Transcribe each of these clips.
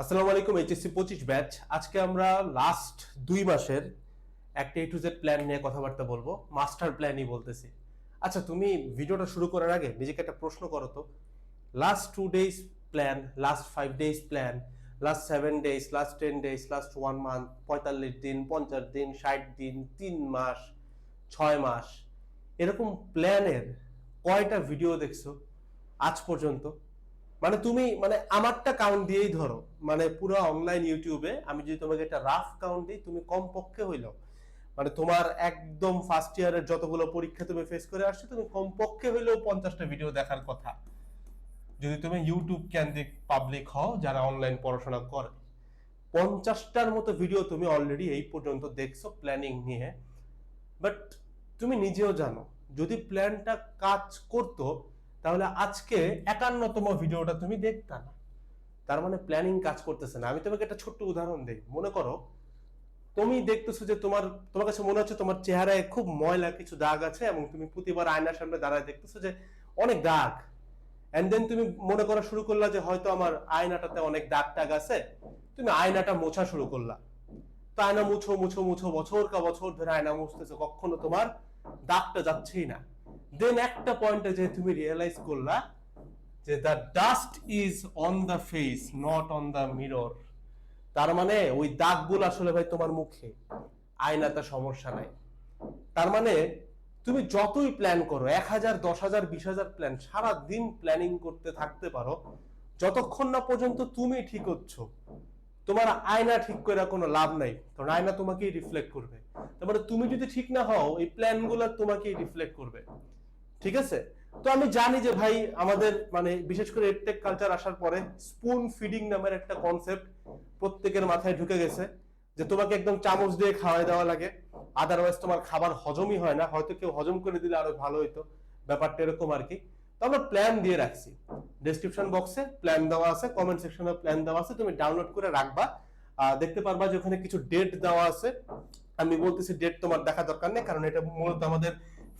আসসালামু আলাইকুম। HSC 25 batch. আজকে আমরা লাস্ট 2 মাসের একটা A to Z প্ল্যান নিয়ে কথাবার্তা বলবো, মাস্টার প্ল্যানই বলতেছি। আচ্ছা, তুমি ভিডিওটা শুরু করার আগে নিজেকে একটা প্রশ্ন করো তো, last 2 days plan, last 5 days plan, last 7 days, last 10 days, last 1 month, 45 দিন, 50 দিন, 60 দিন, 3 মাস, 6 মাস, এরকম প্ল্যানের কয়টা ভিডিও দেখছো আজ পর্যন্ত? মানে তুমি আমারটা কাউন্ট দিয়েই ধরো, পুরো অনলাইন ইউটিউবে আমি যদি তোমাকে একটা রাফ কাউন্ট দিই, তুমি কমপক্ষে হইলো তোমার একদম ফার্স্ট ইয়ারের যতগুলো পরীক্ষা তুমি ফেস করে আসছো, তুমি কমপক্ষে হইলেও 50টা ভিডিও দেখার কথা, যদি তুমি ইউটিউব কেন্দ্রিক পাবলিক হও যারা অনলাইন পড়াশোনা করে। 50টার মতো ভিডিও তুমি অলরেডি এই পর্যন্ত দেখছো প্ল্যানিং নিয়ে। বাট তুমি নিজেও জানো, যদি প্ল্যানটা কাজ করতো তাহলে আজকে 51তম ভিডিওটা তুমি দেখতা না। তার মানে প্ল্যানিং কাজ করতেছে না। আমি তোমাকে একটা ছোট্ট উদাহরণ দিই। মনে করো তুমি দেখতেছো যে তোমার কাছে মনে হচ্ছে তোমার চেহারায় খুব ময়লা কিছু দাগ আছে, এবং তুমি প্রতিবার আয়নার সামনে দাঁড়ায় দেখতেছো যে অনেক দাগ। এন্ড দেন তুমি মনে করা শুরু করলা যে হয়তো আমার আয়নাটাতে অনেক দাগ টাগ আছে। তুমি আয়নাটা মোছা শুরু করলা। তো আয়না মুছো মুছো মুছো, বছর কা বছর ধরে আয়না মুছতেছো, কখনো তোমার দাগটা যাচ্ছেই না। দেন একটা পয়েন্টে যে তুমি রিয়েলাইজ করলা যে the dust is on the face, not on the mirror. তার মানে ওই দাগগুলো আসলে ভাই তোমার মুখে, আয়নাতে সমস্যা নাই। তার মানে তুমি যতই প্ল্যান করো, 1000, 10,000, 20,000 প্ল্যান, সারা দিন প্ল্যানিং করতে থাকতে পারো, যতক্ষণ না পর্যন্ত তুমি ঠিক হচ্ছ, তোমার আয়না ঠিক করে কোনো লাভ নাই। কারণ আয়না তোমাকেই রিফ্লেক্ট করবে। তার মানে তুমি যদি ঠিক না হও, এই প্ল্যান গুলো তোমাকেই রিফ্লেক্ট করবে। ঠিক আছে? তো আমি জানি যে ভাই আমাদের বিশেষ করে এডটেক কালচার আসার পরে স্পুন ফিডিং নামের একটা কনসেপ্ট প্রত্যেকের মাথায় ঢুকে গেছে, যে তোমাকে একদম চামচ দিয়ে খাওয়াই দেওয়া লাগে, আদারওয়াইজ তোমার খাবার হজমই হয় না। হয়তো কেউ হজম করে দিলে আরো ভালো হইতো, ব্যাপারটা এরকম আর কি। তো আমরা প্ল্যান দিয়ে রাখছি, ডেসক্রিপশন বক্সে প্ল্যান দেওয়া আছে, কমেন্ট সেকশনে প্ল্যান দেওয়া আছে, তুমি ডাউনলোড করে রাখবা। দেখতে পারবা যে ওখানে কিছু ডেট দেওয়া আছে। আমি বলতেছি ডেট তোমার দেখা দরকার নেই, কারণ এটা মূলত আমাদের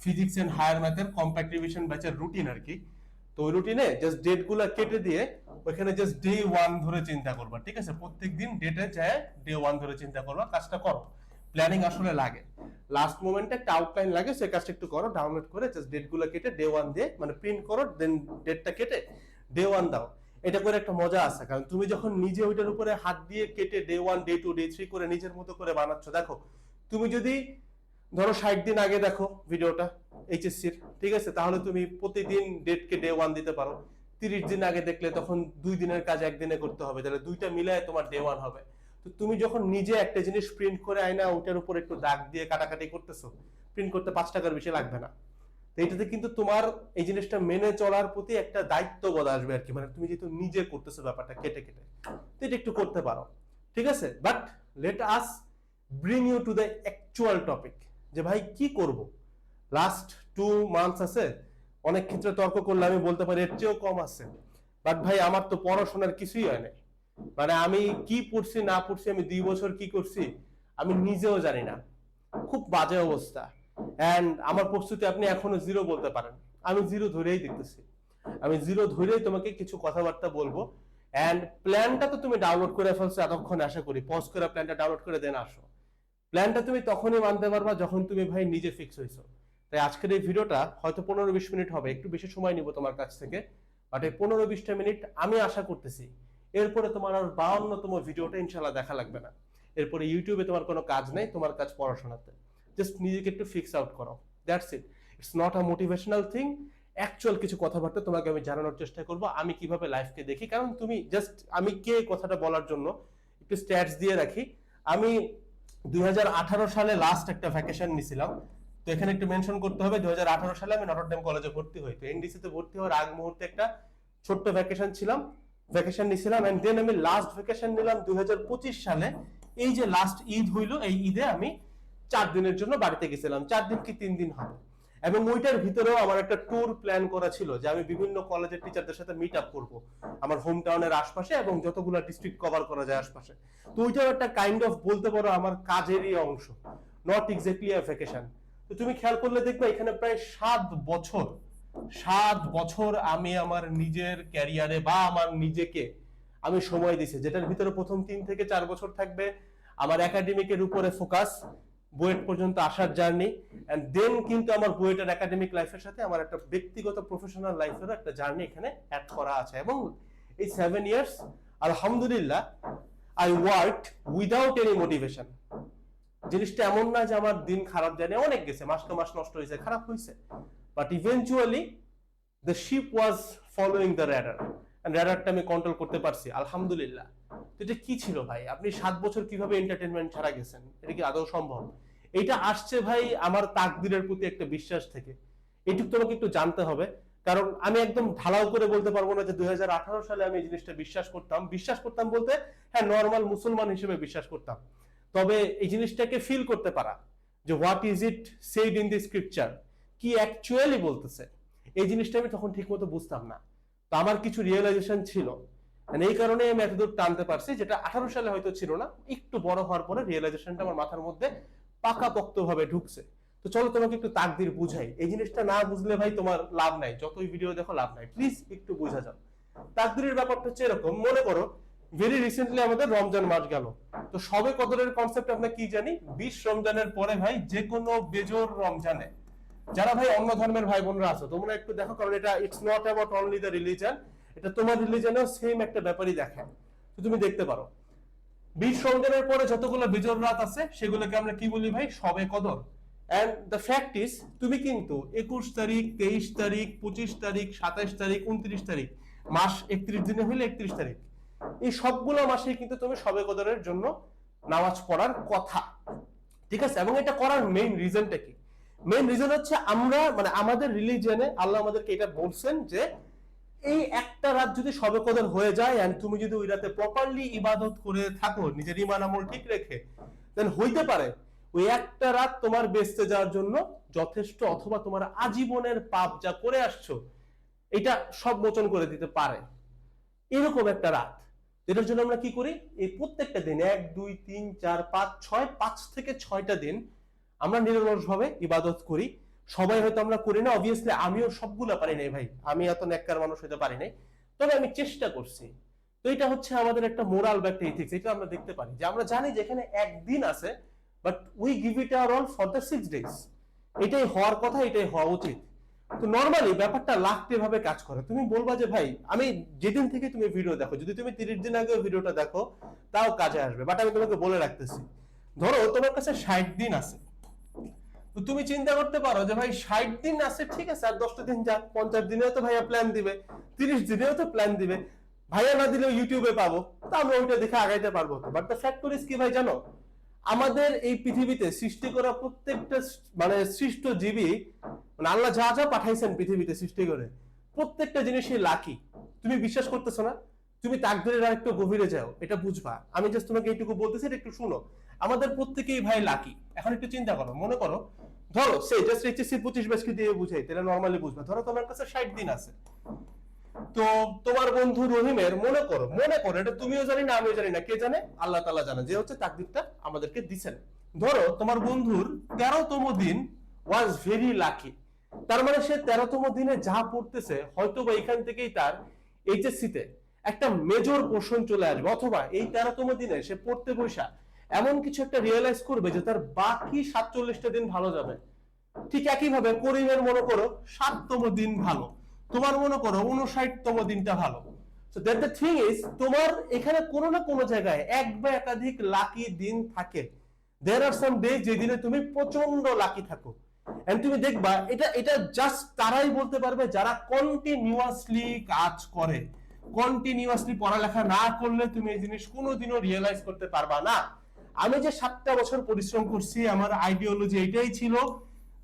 ফিজিক্স এন্ড হায়ার ম্যাথের কম্প্যাক্ট রিভিশন ব্যাচের রুটিন আর কি। তো ওই রুটিনে জাস্ট ডেট গুলা কেটে দিয়ে ওইখানে জাস্ট ডে 1 ধরে চিন্তা করবা। ঠিক আছে? প্রত্যেকদিন ডেটে যায় ডে 1 ধরে চিন্তা করবা, কাজটা করো। প্ল্যানিং আসলে লাগে, লাস্ট মোমেন্টে একটা আউটলাইন লাগে, সেই কাজটা একটু করো। ডাউনলোড করে জাস্ট ডেট গুলা কেটে ডে 1 দিয়ে প্রিন্ট করো, দেন ডেটটা কেটে ডে 1 দাও। এটা করে একটা মজা আছে, কারণ তুমি যখন নিজে ওইটার উপরে হাত দিয়ে কেটে ডে 1, ডে 2, ডে 3 করে নিজের মতো করে বানাচ্ছ, দেখো তুমি যদি ধরো 60 দিন আগে দেখো ভিডিওটা এইচএসসির, ঠিক আছে, তাহলে তুমি প্রতিদিন ডেটকে ডে 1 দিতে পারো। 30 দিন আগে দেখলে তখন 2 দিনের কাজ একদিনে করতে হবে, তাহলে দুইটা মিলায় তোমার ডে 1 হবে। তো তুমি যখন নিজে একটা জিনিস প্রিন্ট করে আয়না ওইটার উপর একটু দাগ দিয়ে কাটাকাটি করতেছো, প্রিন্ট করতে 5 টাকার বেশি লাগবে না। তো এটাতে কিন্তু তোমার এই জিনিসটা মেনে চলার প্রতি একটা দায়িত্ববোধ আসবে আর কি। তুমি যেহেতু নিজে করতেছো ব্যাপারটা কেটে কেটে, তো এটা একটু করতে পারো। ঠিক আছে? But let us bring you to the actual topic, যে ভাই কি করব। লাস্ট 2 মান্থস আছে, অনেক ক্ষেত্রে তর্ক করলে আমি বলতে পারি এর চেয়েও কম আছে। বাট ভাই আমার তো পড়াশোনার কিছুই হয় নাই। আমি কি পড়ছি না পড়ছি, আমি 2 বছর কি করছি আমি নিজেও জানি না। খুব বাজে অবস্থা। এন্ড আমার প্রস্তুতি আপনি এখনো জিরো বলতে পারেন। আমি জিরো ধরেই দেখতেছি, আমি জিরো ধরেই তোমাকে কিছু কথাবার্তা বলবো। এন্ড প্ল্যানটা তো তুমি ডাউনলোড করে ফেলছো এতক্ষণ, আশা করি পজ করে প্ল্যানটা ডাউনলোড করে দেন আসো। প্ল্যানটা তুমি তখনই মানতে পারবা যখন তুমি ভাই নিজে ফিক্স হইছো। তাই আজকের এই ভিডিওটা হয়তো 15-20 মিনিট হবে, একটু বেশি সময় নিব তোমার কাছ থেকে। বাট এই 15-20টা মিনিট আমি আশা করতেছি এরপরে তোমার আর 52তম ভিডিওটা ইনশাল্লাহ দেখা লাগবে না। এরপরে ইউটিউবে তোমার কোনো কাজ নাই, তোমার কাজ পড়াশোনাতে। জাস্ট নিজেকে একটু ফিক্স আউট করো, that's it. It's not a motivational thing. Actual কিছু কথাবার্তা তোমাকে আমি জানানোর চেষ্টা করব, আমি কিভাবে লাইফকে দেখি। কারণ তুমি জাস্ট আমি কে কথাটা বলার জন্য একটু স্ট্যাটস দিয়ে রাখি। আমি 2018 সালে লাস্ট একটা ভ্যাকেশন নিছিলাম। তো এখানে একটু মেনশন করতে হবে, 2018 সালে আমি নটরডেম কলেজে ভর্তি হই। তো এনডিসি তে ভর্তি হওয়ার আগ মুহূর্তে একটা ছোট্ট ভ্যাকেশন নিছিলাম। এন্ড দেন আমি লাস্ট ভ্যাকেশন নিলাম 2025 সালে। এই যে লাস্ট ঈদ হইলো, এই ঈদে আমি 4 দিনের জন্য বাড়িতে গেছিলাম। 4 দিন কি 3 দিন হবে। এবং ওইটার ভিতরেও আমার একটা ট্যুর প্ল্যান করা ছিল, যে আমি বিভিন্ন কলেজের টিচারদের সাথে মিট আপ করবো আমার হোম টাউনের আশপাশে, এবং যতগুলো ডিস্ট্রিক্ট কভার করা যায় আশপাশে। তো ওইটাও একটা কাইন্ড অফ বলতে পারো আমার কাজেরই অংশ, নট এক্স্যাক্টলি আ ভ্যাকেশন। তো তুমি খেয়াল করলে দেখবে এখানে প্রায় 7 বছর আমি আমার নিজের ক্যারিয়ারে বা আমার নিজেকে আমি সময় দিছি, যেটার ভিতরে প্রথম 3 থেকে 4 বছর থাকবে আমার একাডেমিকের উপরে ফোকাস, বুয়েট পর্যন্ত আসার জার্নি, এন্ড দেন কিন্তু আমার বুয়েটের একাডেমিক লাইফের সাথে আমার একটা ব্যক্তিগত প্রফেশনাল লাইফেরও একটা জার্নি এখানে অ্যাড করা আছে। এবং এই 7 ইয়ার্স আলহামদুলিল্লাহ I worked without any motivation. জিনিসটা এমন না যে আমার দিন খারাপ জানে, অনেক গেছে, মাস তো মাস নষ্ট হয়েছে, খারাপ হয়েছে, but eventually the ship was following the rudder, রাডারটা আমি কন্ট্রোল করতে পারছি আলহামদুলিল্লাহ। তো এটা কি ছিল ভাই? আপনি 7 বছর কিভাবে এন্টারটেনমেন্ট ছাড়া গেছেন? এটা কি আদৌ সম্ভব? এটা আসছে ভাই আমার তাকদীরের প্রতি একটা বিশ্বাস থেকে। এটুকু তোমাকে একটু জানতে হবে, কারণ আমি একদম ঢালাও করে বলতে পারবো না যে 2018 সালে আমি এই জিনিসটা বিশ্বাস করতাম বলতে হ্যাঁ নর্মাল মুসলমান হিসেবে বিশ্বাস করতাম, তবে এই জিনিসটাকে ফিল করতে পারা যে what is it said in the scripture, কি অ্যাকচুয়ালি বলতেছে, এই জিনিসটা আমি তখন ঠিক মতো বুঝতাম না। তো আমার কিছু রিয়েলাইজেশন ছিল, এই কারণে আমি এতদূর টানতে পারছি, যেটা 18 সালে হয়তো ছিল না, একটু বড় হওয়ার পরে রিয়েলাইজেশনটা আমার মাথার মধ্যে পাকাপোক্ত ভাবে ঢুকছে। তো চলো তোমাকে একটু তাকদীর বুঝাই। এই জিনিসটা না বুঝলে ভাই তোমার লাভ নাই, যতই ভিডিও দেখো লাভ নাই, প্লিজ একটু বুঝা যাও। তাকদীরের ব্যাপারটা হচ্ছে এরকম, মনে করো ভেরি রিসেন্টলি আমাদের রমজান মাস গেল, তো সবে কদরের কনসেপ্ট আমরা কি জানি? 20 রমজানের পরে ভাই যে কোনো বেজোর রমজানে যারা ভাই অন্য ধর্মের ভাই বোনরা আছো তোমরা একটু দেখো, কারণ এটা it's not about only the religion, এটা তোমার রিলিজনেও সেম একটা ব্যাপারই দেখে। তো তুমি দেখতে পারো 20 রমজানের পরে যতগুলো বেজোর রাত আছে সেগুলোকে আমরা কি বলি ভাই? সবে কদর। এন্ড দ্য ফ্যাক্ট ইজ তুমি কিন্তু 21 তারিখ, 23 তারিখ, 25 তারিখ, 27 তারিখ, 29 তারিখ, মাস 31 দিনে হইলে 31 তারিখ, এই সবগুলো মাসে কিন্তু তুমি সবে কদরের জন্য নামাজ পড়ার কথা, ঠিক আছে? এবং এটা করার মেইন রিজনটা কি? মেইন রিজন হচ্ছে আমরা মানে আমাদের রিলিজিয়নে আল্লাহ আমাদেরকে এটা বলছেন যে এই একটা রাত যদি সবে কদর হয়ে যায় এন্ড তুমি যদি ওই রাতে প্রপারলি ইবাদত করে থাকো নিজের ঈমান আমল ঠিক রেখে, দেন হইতে পারে ওই একটা রাত তোমার বেঁচতে যাওয়ার জন্য যথেষ্ট, অথবা তোমার আজীবনের পাপ যা করে আসছো এটা সব মোচন করে দিতে পারে, এরকম একটা রাত। এটার জন্য আমরা কি করি? এই প্রত্যেকটা দিন 1 2 3 4 5 6 5 থেকে 6টা দিন আমরা নিরলস ভাবে ইবাদত করি। সবাই হয়তো আমরা করি না, অবভিয়াসলি আমিও সবগুলা পারি নাই ভাই, আমি এত নেককার মানুষ হতে পারি নাই, তবে আমি চেষ্টা করছি। তো এটা হচ্ছে আমাদের একটা মোরাল বা একটা ইথিক্স, এটা আমরা দেখতে পারি যে আমরা জানি যে এখানে একদিন আছে, but we give it hour all for the 6 days. এটাই হওয়ার কথা, এটাই হওয়া উচিত। তো নরমালি ব্যাপারটা লাখটে ভাবে কাজ করে। তুমি বলবা যে ভাই আমি যেদিন থেকে তুমি ভিডিও দেখো, যদি তুমি 30 দিন আগে ভিডিওটা দেখো তাও কাজে আসবে, বাট আমি তোমাকে বলে রাখতেছি, ধরো তোমার কাছে 60 দিন আছে, তো তুমি চিন্তা করতে পারো যে ভাই 60 দিন আছে, ঠিক আছে, আর 10টা দিন যাক, 50 দিনেও তো ভাইয়া প্ল্যান দিবে, 30 দিনেও তো প্ল্যান দিবে, ভাইয়া না দিলেও ইউটিউবে পাবো, তো আমরা ওইটা দেখে আগাইতে পারবো। বাট দ্য ফ্যাক্ট ইজ কি ভাই জানো, আমাদের এই পৃথিবীতে সৃষ্টি করা প্রত্যেকটা মানে সৃষ্ট জীবী, মানে আল্লাহ যা যা পাঠাইছেন পৃথিবীতে সৃষ্টি করে, প্রত্যেকটা জিনিসই লাকি। তুমি বিশ্বাস করতেছো না? তুমি তাকদীরের আরেকটু গভীরে যাও, এটা বুঝবা। আমি জাস্ট তোমাকে এইটুকু বলতেছি, এটা একটু শুনো। আমাদের প্রত্যেকেই ভাই লাকি। এখন একটু চিন্তা করো, মনে করো ধরো সে জাস্ট এইচএসসি 25 ব্যাচকে দিয়ে বুঝাই, তাহলে নরমালি বুঝবা। ধরো তোমার কাছে 60 দিন আছে, তো তোমার বন্ধু রহিমের মনে করো এটা তুমিও জানি না আমিও জানি না, কে জানে? আল্লাহ তাআলা জানে, যে হচ্ছে তাকদীরটা আমাদেরকে দিবেন। ধরো তোমার বন্ধুর 13তম দিন ওয়াজ ভেরি লাকি, তার মানে সে 13তম দিনে যা পড়তেছে হয়তো বা এখান থেকেই তার এইচএসসি তে একটা মেজর পোরশন চলে আসবে, অথবা এই 13তম দিনে সে পড়তে বসা এমন কিছু একটা রিয়েলাইজ করবে যে তার বাকি 47টা দিন ভালো যাবে। ঠিক একই ভাবে করিমের মনে করো 7তম দিন ভালো, তোমার মনে করো 59তম দিনটা ভালো। So that the thing is, তোমার এখানে কোনো না কোনো জায়গায় এক বা একাধিক লাকি দিন থাকে। দেয়ার আর সাম ডে যে দিনে তুমি প্রচন্ড লাকি থাকো, এন্ড তুমি দেখবা এটা জাস্ট তারাই বলতে পারবে যারা কন্টিনিউয়াসলি কাজ করে। কন্টিনিউয়াসলি পড়ালেখা না করলে তুমি এই জিনিস কোনোদিনও রিয়েলাইজ করতে পারবা না। আমি যে 7টা বছর পরিশ্রম করছি, আমার আইডিওলজি এটাই ছিল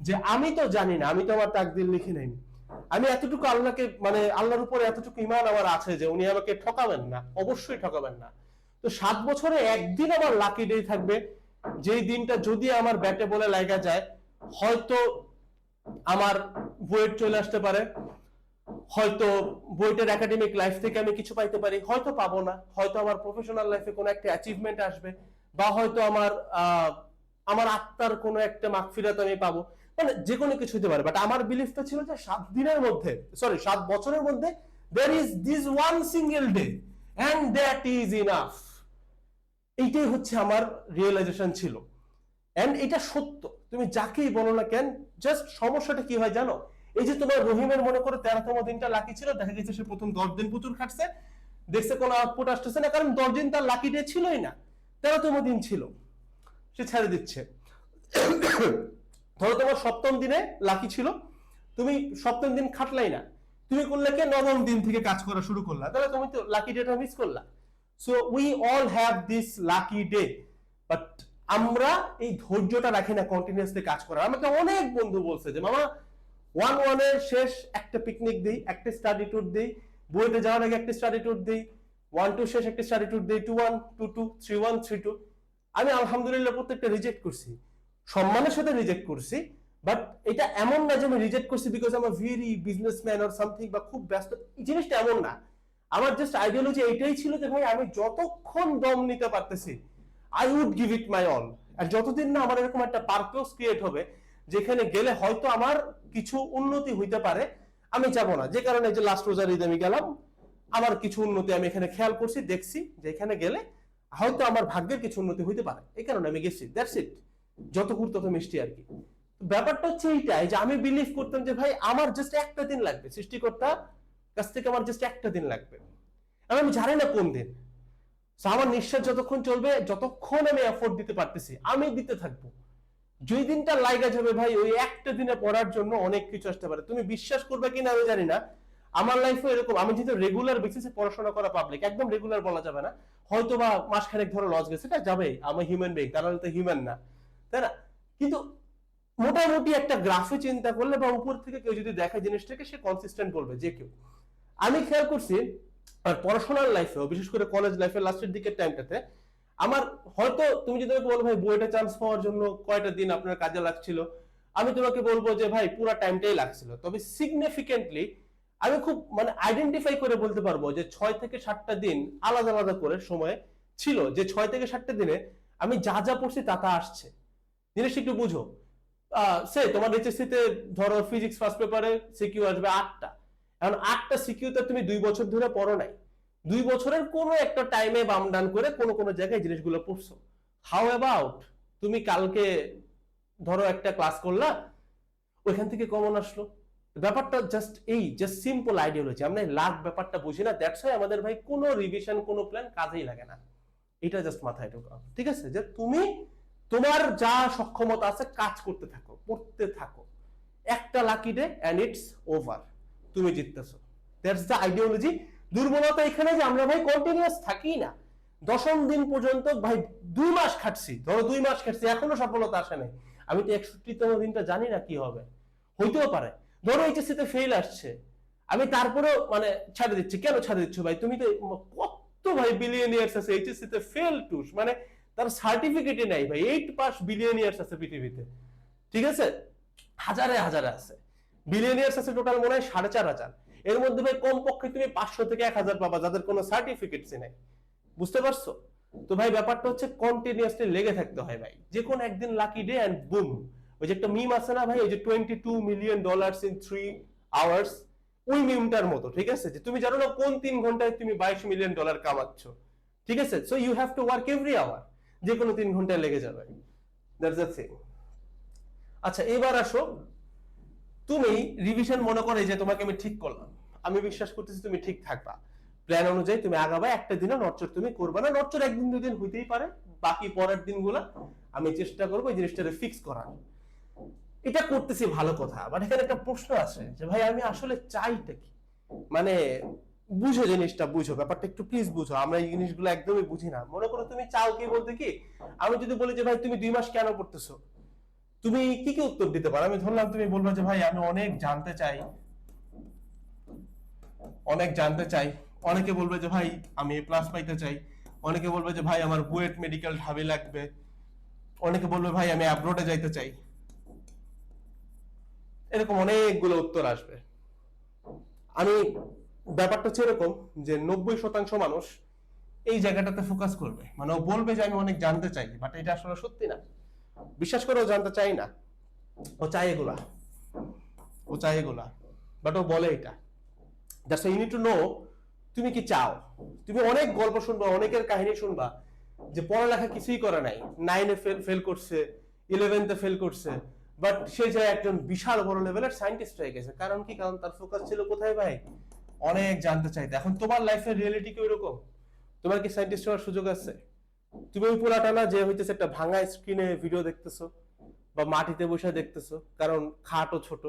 যে আমি তো জানি না, আমি তো আমার তাকদীর লিখে নেই, আমি এতটুকু আল্লাহকে মানে আল্লাহর উপরে এতটুকু ঈমান আমার আছে যে উনি আমাকে ঠকাবেন না, অবশ্যই ঠকাবেন না। তো 7 বছরে একদিন আমার লাকি ডে থাকবে, যেই দিনটা যদি আমার ব্যাটে বলে লাগা যায়, হয়তো আমার বুয়েট চলে আসতে পারে, হয়তো বুয়েটের একাডেমিক লাইফ থেকে আমি কিছু পাইতে পারি, হয়তো পাবো না, হয়তো আমার প্রফেশনাল লাইফে কোনো একটা অ্যাচিভমেন্ট আসবে, বা হয়তো আমার আত্মার কোনো একটা মাগফিরাত আমি পাবো, মানে যে কোনো কিছু হতে পারে। বাট আমার বিলিফটা ছিল যে 7 দিনের মধ্যে, সরি 7 বছরের মধ্যে there is this one single day, and that is enough. এইটাই হচ্ছে আমার রিয়েলাইজেশন ছিল, এন্ড এটা সত্য। তুমি যাকেই বলো না কেন, জাস্ট সমস্যাটা কি হয় জানো, এই যে তোমার রহিমের মনে করো 13তম দিনটা লাকি ছিল, দেখা গেছে সে প্রথম 10 দিন প্রচুর খাটছে, দেখছে কোনো আউটপুট আসতেছে না, কারণ 10 দিন তার লাকি ডে ছিলই না, 13তম দিন ছিল, সে ছেড়ে দিচ্ছে। ধরো তোমার 7ম দিনে লাকি ছিল, তুমি 7ম দিন খাটলাই না, তুমি করলে কি 9ম দিন থেকে কাজ করা শুরু করলা, তাহলে তুমি তো লাকি ডেটা মিস করলা। So we all have this lucky day, but আমরা এই ধৈর্যটা রাখি না কন্টিনিউয়াসলি কাজ করার। আমাকে অনেক বন্ধু বলছে যে মামা 1-1 এর শেষ একটা পিকনিক দিই, একটা স্টাডি ট্যুর দিই, বইতে যাওয়ার আগে একটা স্টাডি ট্যুর দিই, 1-2 শেষ একটা স্টাডি ট্যুর দিই, 2-1, 2-2, 3-1, 3-2। আমি আলহামদুলিল্লাহ প্রত্যেকটা রিজেক্ট করছি, সম্মানের সাথে রিজেক্ট করছি, বাট এটা এমন না যে আমি রিজেক্ট করছি বিকজ আমি ভেরি বিজনেসম্যান অর সামথিং বা খুব ব্যস্ত, এই জিনিসটা এমন না। আমার জাস্ট আইডিয়োলজি এইটাই ছিল যে ভাই আমি যতক্ষণ দম নিতে পারতেছি I would give it my all. আর যতদিন না আমার এরকম একটা পারপাস ক্রিয়েট হবে যেখানে গেলে হয়তো আমার কিছু উন্নতি হইতে পারে, আমি যাব না। যে কারণে যে লাস্ট রোজার ঈদে আমি গেলাম, আমার কিছু উন্নতি আমি এখানে খেয়াল করছি, দেখছি যে এখানে গেলে হয়তো আমার ভাগ্যের কিছু উন্নতি হইতে পারে, এই কারণে আমি গেছি, দ্যাটস ইট। যত গুড় তত মিষ্টি আর কি। ব্যাপারটা হচ্ছে এইটাই যে আমি বিলিভ করতাম যে ভাই আমার জাস্ট একটা দিন লাগবে, সৃষ্টিকর্তা কাছ থেকে আমার জাস্ট একটা দিন লাগবে, আমি জানি না কোন দিন। আমার নিঃশ্বাস যতক্ষণ চলবে, যতক্ষণ আমি এফোর্ট দিতে পারতেছি আমি দিতে থাকবো। যেই দিনটা লাইগা যাবে ভাই ওই একটা দিনে পড়ার জন্য অনেক কিছু আসতে পারে, তুমি বিশ্বাস করবে কিনা আমি জানি না, আমার লাইফে এরকম, আমি যেহেতু রেগুলার বেসিসে পড়াশোনা করা পাবলিক, একদম রেগুলার বলা যাবে না, হয়তো বা মাসখানেক ধরে লস গেছে, এটা যাবে, আমি হিউম্যান বিং, তারা তো হিউম্যান না, তাই না? কিন্তু মোটামুটি একটা গ্রাফে চিন্তা করলে বা উপর থেকে কেউ যদি দেখে জিনিসটাকে, সে কনসিস্টেন্ট বলবে যে কেউ। আমি খেয়াল করছি আর পড়াশোনার লাইফেও, বিশেষ করে কলেজ লাইফের লাস্টের দিকের টাইমটাতে, আমার হয়তো তুমি যদি বলো ভাই বইটা চান্স পাওয়ার জন্য কয়টা দিন আপনার কাজে লাগছিল, আমি তোমাকে বলবো যে ভাই পুরো টাইমটাই লাগছিল। তবে সিগনিফিকেন্টলি আমি খুব মানে আইডেন্টিফাই করে বলতে পারবো যে 6 থেকে 7টা দিন আলাদা আলাদা করে সময় ছিল, যে 6 থেকে 7টা দিনে আমি যা যা পড়ছি তা তা আসছে। জিনিসটা একটু বুঝো, সে তোমার এইচএসসি তে ধরো ফিজিক্স ফার্স্ট পেপারে সিকিউ আসবে 8টা, এখন 8টা সিকিউতে তুমি 2 বছর ধরে পড়ো নাই, 2 বছরের কোনো একটা টাইমে বাম ডান করে কোনো কোনো জায়গায় জিনিসগুলো পড়ছো। হাউ অ্যাবাউট তুমি কালকে ধরো একটা ক্লাস করলা, ওইখান থেকে কমন আসলো, ব্যাপারটা জাস্ট এই জাস্ট সিম্পল আইডিয়োলজি, আমরা লাখ ব্যাপারটা বুঝি না, দ্যাটস ওয়াই আমাদের ভাই কোনো রিভিশন কোনো প্ল্যান কাজেই লাগে না। এটা জাস্ট মাথায় ঢোকাও, ঠিক আছে? যে তুমি তোমার যা সক্ষমতা আছে কাজ করতে থাকো, পড়তে থাকো, একটা lucky day and it's over, তুমি জিততেছো, দ্যাটস দ্য আইডিয়োলজি। দুর্বলতা এখানে যে আমরা ভাই কন্টিনিউয়াস থাকি না, 10ম দিন পর্যন্ত ভাই 2 মাস খাটছি, ধরো 2 মাস খাটছি, এখনো সফলতা আসে নাই, আমি তো 61তম দিনটা জানি না কি হবে, হইতেও পারে। ধরো এইচএসসি তে ফেল আসছে, আমি তারপরেও মানে ছাড়ে দিচ্ছি। কেন ছাড়ে দিচ্ছ ভাই? তুমি তো কত ভাই বিলিয়নিয়ার্স আছে এইচএসসি তে ফেল টুস, মানে তার সার্টিফিকেটই নাই ভাই, 8 পাস বিলিয়নিয়ার্স আছে পৃথিবীতে, ঠিক আছে? হাজারে হাজারে আছে বিলিয়নিয়ার্স, আছে টোটাল মনে হয় 4,500। এর মধ্যে ভাই কমপক্ষে তুমি 500 থেকে 1000 পাবা যাদের কোনো সার্টিফিকেটস নেই, বুঝতে পারছো? তো ভাই ব্যাপারটা হচ্ছে কন্টিনিউয়াসলি লেগে থাকতে হয় ভাই, যে কোন একদিন লাকি ডে এন্ড বুম। ওই যে একটা মিম আছে না ভাই, ওই যে $22 মিলিয়ন ইন 3 আওয়ার্স, ওই মিমটার মতো, ঠিক আছে? যে তুমি জানো না কোন 3 ঘন্টায় তুমি $22 মিলিয়ন কামাচ্ছ, ঠিক আছে? So you have to work every hour, যে কোনো 3 ঘন্টায় লেগে যাবে, দ্যাটস দ্য থিং। আচ্ছা এবার আসো, তুমি রিভিশন মনে করে যে তোমাকে আমি ঠিক করলাম, আমি বিশ্বাস করতেছি তুমি ঠিক থাকবা, প্ল্যান অনুযায়ী তুমি আগাবা, একটা দিনও নড়চড় তুমি করবে না, নড়চড় একদিন দুদিন হইতেই পারে, বাকি পরের দিনগুলো আমি চেষ্টা করবো এই জিনিসটাকে ফিক্স করার। এটা করতেছি ভালো কথা, বাট এখানে একটা প্রশ্ন আছে যে ভাই আমি আসলে চাইটা কি, মানে বুঝো জিনিসটা, বুঝো ব্যাপারটা একটু প্লিজ বুঝো, আমরা এই জিনিসগুলো একদমই বুঝি না। মনে করো তুমি চাও কি বলতে কি, আমি যদি বলি যে ভাই তুমি 2 মাস কেন পড়তেছো, তুমি কি কি উত্তর দিতে পারো? আমি ধরলাম তুমি বলবে যে ভাই আমি অনেক জানতে চাই, অনেক জানতে চাই, অনেকে বলবে যে ভাই আমি প্লাস পাইতে চাই, অনেকে বলবে যে ভাই আমার বুয়েট মেডিকেল ঢাবি লাগবে, অনেকে বলবে ভাই আমি অ্যাব্রোডে যাইতে চাই, এরকম অনেকগুলো উত্তর আসবে। আমি ব্যাপারটা হচ্ছে এরকম যে 90% মানুষ এই জায়গাটাতে ফোকাস করবে, মানে ও বলবে যে আমি অনেক জানতে চাই, বাট এটা আসলে সত্যি না, বিশ্বাস করে ও জানতে চাই না, ও চাই এগুলা, ও চাই এগুলা, বাট ও বলে এটা। That's you need to know তুমি কি চাও? তুমি অনেক গল্প শুনবা, অনেকের কাহিনী শুনবা যে পড়ালেখা কিছুই করে নাই, 9-এ ফেল করছে, 11তে ফেল করছে, বাট সে যে একজন বিশাল বড় লেভেলের সায়েন্টিস্ট হয়ে গেছে। কারণ কি? কারণ তার ফোকাস ছিল কোথায় ভাই? অনেক জানতে চাইতে। এখন তোমার লাইফের রিয়েলিটি কি ওইরকম? তোমার কি সায়েন্টিস্ট হওয়ার সুযোগ আছে? তুমি ওই পোলাটা না যে হইতেছে একটা ভাঙা স্ক্রিনে ভিডিও দেখতেছো বা মাটিতে বসে দেখতেছো, কারণ খাটও ছোট।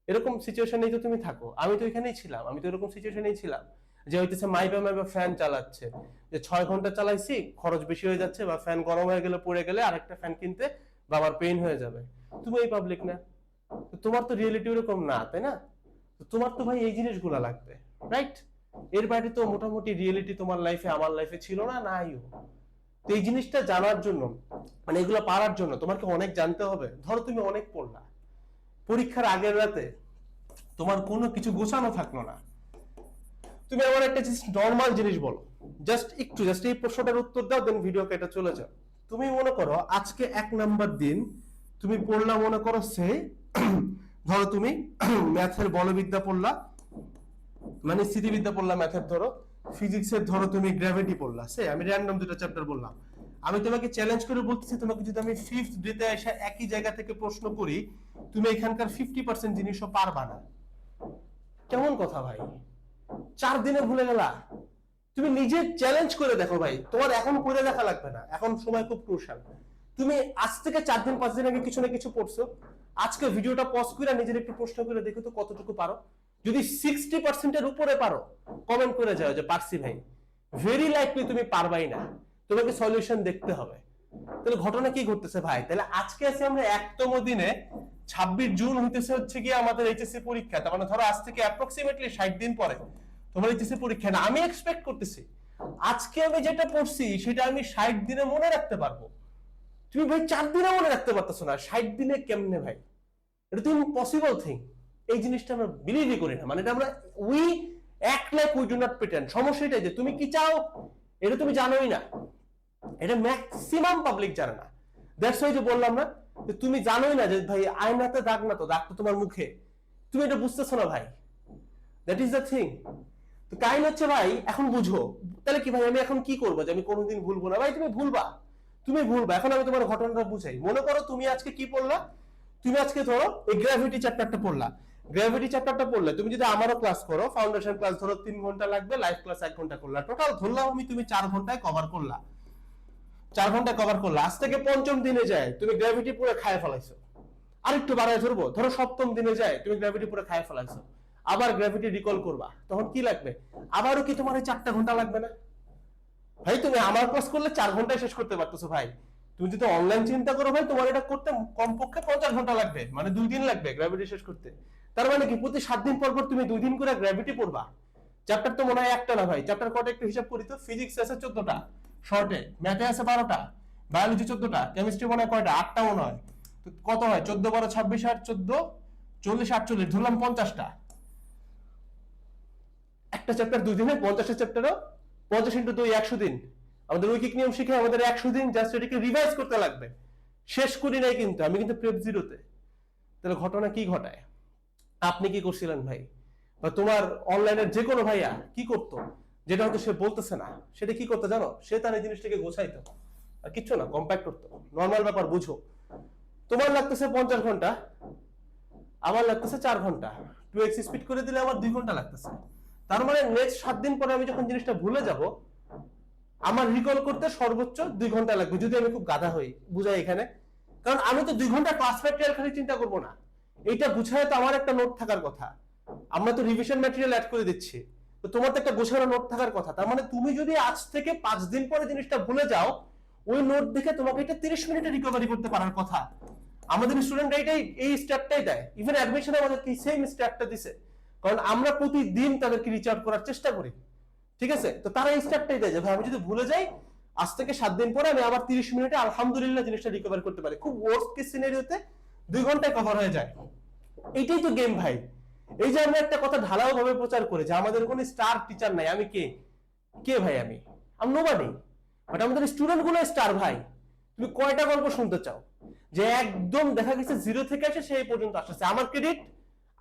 এরকম সিচুয়েশনেই তো তুমি থাকো। আমি তো এখানেই ছিলাম, আমি তো এরকম সিচুয়েশনেই ছিলাম যে হইতেছে মাইপা মাইপা ফ্যান চালাচ্ছে, যে 6 ঘন্টা চালাইছি, খরচ বেশি হয়ে যাচ্ছে, বা ফ্যান গরম হয়ে গেলে পড়ে গেলে আরেকটা ফ্যান কিনতে বা আমার পেইন হয়ে যাবে। তুমি এই পাবলিক না, তোমার তো রিয়েলিটি ওরকম না, তাই না? তোমার তো ভাই এই জিনিসগুলো লাগবে, রাইট? এর বাইরে তো মোটামুটি রিয়েলিটি তোমার লাইফে আমার লাইফে ছিল না, নাইও। তো এই জিনিসটা জানার জন্য, মানে এগুলো পারার জন্য তোমাকে অনেক জানতে হবে। ধরো তুমি অনেক পড়লা, পরীক্ষার আগের রাতে তোমার কোনো কিছু গোছানো থাকলো না, তুমি আমার একটা নর্মাল জিনিস বলো, জাস্ট এই প্রশ্নটার উত্তর দাও, দেন ভিডিও কেটে চলে যাও। তুমি মনে করো আজকে 1 নাম্বার দিন, তুমি পড়লা মনে করো সে ধরো তুমি ম্যাথের বলবিদ্যা পড়লা, মানে স্থিতিবিদ্যা পড়লা ম্যাথের, ধরো ফিজিক্সের ধরো তুমি গ্র্যাভিটি পড়লা, সে আমি র্যান্ডম দুটো চ্যাপ্টার বললাম। আমি তোমাকে চ্যালেঞ্জ করে বলতেছি, তোমাকে যদি আমি 5th ডেতে এসে একই জায়গা থেকে প্রশ্ন করি, তুমি এখানকার 50% জিনিসও পারবা না। কেমন কথা ভাই? 4 দিনে ভুলে গেলা? তুমি নিজে চ্যালেঞ্জ করে দেখো ভাই, তোমার এখন করে দেখা লাগবে না, এখন সময় খুব ক্রুশাল। তুমি আজ থেকে 4 দিন 5 দিন আগে কিছু না কিছু পড়ছো, আজকে ভিডিওটা পজ করে নিজের একটু প্রশ্ন করে দেখো তো কতটুকু পারো। যদি 60%-এর উপরে পারো, কমেন্ট করে যাও যে পারছি ভাই। ভেরি লাইকলি তুমি পারবাই না, তোমাকে সলিউশন দেখতে হবে। তাহলে ঘটনা কি ঘটতেছে ভাই? তাহলে আজকে আছি আমরা 1তম দিনে, 26 জুন হইতেছে হচ্ছে গিয়ে আমাদের এইচএসসি পরীক্ষা। তার মানে ধরো আজ থেকে অ্যাপ্রক্সিমেটলি 60 দিন পরে তোমার এইচএসসি পরীক্ষা। না, আমি এক্সপেক্ট করতেছি আজকে আমি যেটা পড়ছি সেটা আমি 60 দিনে মনে রাখতে পারবো। তুমি ভাই 4 দিনে মনে রাখতে পারতেছো না, 60 দিনে কেমনে ভাই? এটা তো ইম্পসিবল থিং। এই জিনিসটা আমরা বিলিভই করি না, মানে এটা আমরা we act like we do not pretend. সমস্যা এটাই যে তুমি কি চাও এটা তুমি জানোই না, এটা ম্যাক্সিমাম পাবলিক জানে না। দ্যাটস ওয়াই যে বললাম না যে তুমি জানোই না যে ভাই আয়নাতে দাগ না, তো দাগ তো তোমার মুখে, তুমি এটা বুঝতেছো না ভাই। That is the thing. তো কাহিনী হচ্ছে ভাই, এখন বুঝো। তাহলে কি ভাই আমি এখন কি করবো যে আমি কোনোদিন ভুলবো না? ভাই তুমি ভুলবা, তুমি ভুলবা। এখন আমি তোমার ঘটনাটা বুঝাই। মনে করো তুমি আজকে কি পড়লা, তুমি আজকে ধরো এই গ্র্যাভিটি চ্যাপ্টারটা পড়লা। গ্র্যাভিটি চ্যাপ্টারটা পড়লে তুমি যদি আমারও ক্লাস করো, ফাউন্ডেশন ক্লাস ধরো 3 ঘন্টা লাগবে, লাইভ ক্লাস 1 ঘন্টা করলা, টোটাল ধরলাম আমি তুমি 4 ঘন্টায় কভার করলা। 4 ঘন্টা কভার করলা। আজ থেকে 5ম দিনে যায় তুমি গ্র্যাভিটি পুরো খায় ফেলাইছো। আরেকটু বাড়ায় ধরবো, ধরো 7ম দিনে যায় তুমি গ্র্যাভিটি পুরো খায় ফেলাইছো। আবার গ্র্যাভিটি রিকল করবা, তখন কি লাগবে? আবারও কি তোমার 4টা ঘন্টা লাগবে না? ভাই তুমি আমার ক্লাস করলে 4 ঘন্টায় শেষ করতে পারতেছো ভাই। তুমি যদি অনলাইন চিন্তা করো ভাই, তোমার এটা করতে কমপক্ষে 50 ঘন্টা লাগবে, মানে 2 দিন লাগবে গ্র্যাভিটি শেষ করতে। তার মানে কি প্রতি 7 দিন পর পর তুমি 2 দিন করে গ্র্যাভিটি পড়বা? চ্যাপ্টার তো মনে হয় একটা না ভাই। চ্যাপ্টার কটা একটু হিসাব করি তো। ফিজিক্স আছে 14টা শর্টে, ম্যাথে আছে 12টা, বায়োলজি 14টা, কেমিস্ট্রি মনে হয় কয়টা? 8টা মনে হয়। তো কত হয়? 14 12 26 আর 14 40 48, ধরলাম 50টা। একটা চ্যাপ্টার 2 দিনে, 50টা চ্যাপ্টারও 50 × 2 100 দিন। আমাদের ঐকিক নিয়ম শিখে আমাদের 100 দিন জাস্ট এটাকে রিভাইজ করতে লাগবে। শেষ করি নাই কিন্তু, আমি কিন্তু প্রেপ জিরোতে। তাহলে ঘটনা কি ঘটায়? আপনি কি করছিলেন ভাই, বা তোমার অনলাইনের যে কোনো ভাইয়া কি করতো, যেটা হয়তো সে বলতেছে না, সেটা কি করতে জানো? সে তার এই জিনিসটাকে গোছাইতো, আর কিচ্ছু না, কম্প্যাক্ট করতো। নর্মাল ব্যাপার বুঝো। তোমার লাগতেছে 50 ঘন্টা, আমার লাগতেছে 4 ঘন্টা, 2x স্পিড করে দিলে আমার 2 ঘন্টা লাগতেছে। তার মানে নেক্সট 7 দিন পরে আমি যখন জিনিসটা ভুলে যাব, আমার রিকল করতে সর্বোচ্চ 2 ঘন্টা লাগবে, যদি আমি খুব গাধা হই। বুঝাই এখানে, কারণ আমি তো 2 ঘন্টা ক্লাস ম্যাটেরিয়াল খালি চিন্তা করব না, এইটা গুছায় তো আমার একটা নোট থাকার কথা। আমরা তো রিভিশন ম্যাটেরিয়াল অ্যাড করে দিচ্ছি, তো তোমার তো একটা গোছানো নোট থাকার কথা। তার মানে তুমি যদি আজ থেকে 5 দিন পরে জিনিসটা ভুলে যাও, ওই নোট দেখে তোমাকে এটা 30 মিনিটে রিকভারি করতে পারার কথা। আমাদের স্টুডেন্টরা এটাই, এই স্টেপটাই দেয়। ইভেন অ্যাডমিশনে আমাদেরকে সেম স্টেপটা দিছে, কারণ আমরা প্রতিদিন তাদেরকে রিচ আউট করার চেষ্টা করি। ঠিক আছে? তো তারা এই স্টেপটাই দেয় যে ভাই আমি যদি ভুলে যাই, আজ থেকে 7 দিন পরে আমি আবার 30 মিনিটে আলহামদুলিল্লাহ জিনিসটা রিকভার করতে পারি। খুব ওয়ার্স্ট কেস সিনারিওতে 2 ঘন্টায় কভার হয়ে যায়। এইটাই তো গেম ভাই। এই যে আমরা একটা কথা ঢালাও ভাবে প্রচার করি যে আমাদের কোনো স্টার টিচার নাই। আমি কে? কে ভাই? আমি নোবডি। বাট আমাদের স্টুডেন্ট গুলো স্টার ভাই। তুমি কয়টা গল্প শুনতে চাও যে একদম দেখা গেছে 0 থেকে আসে সেই পর্যন্ত আসছে? আমার ক্রেডিট?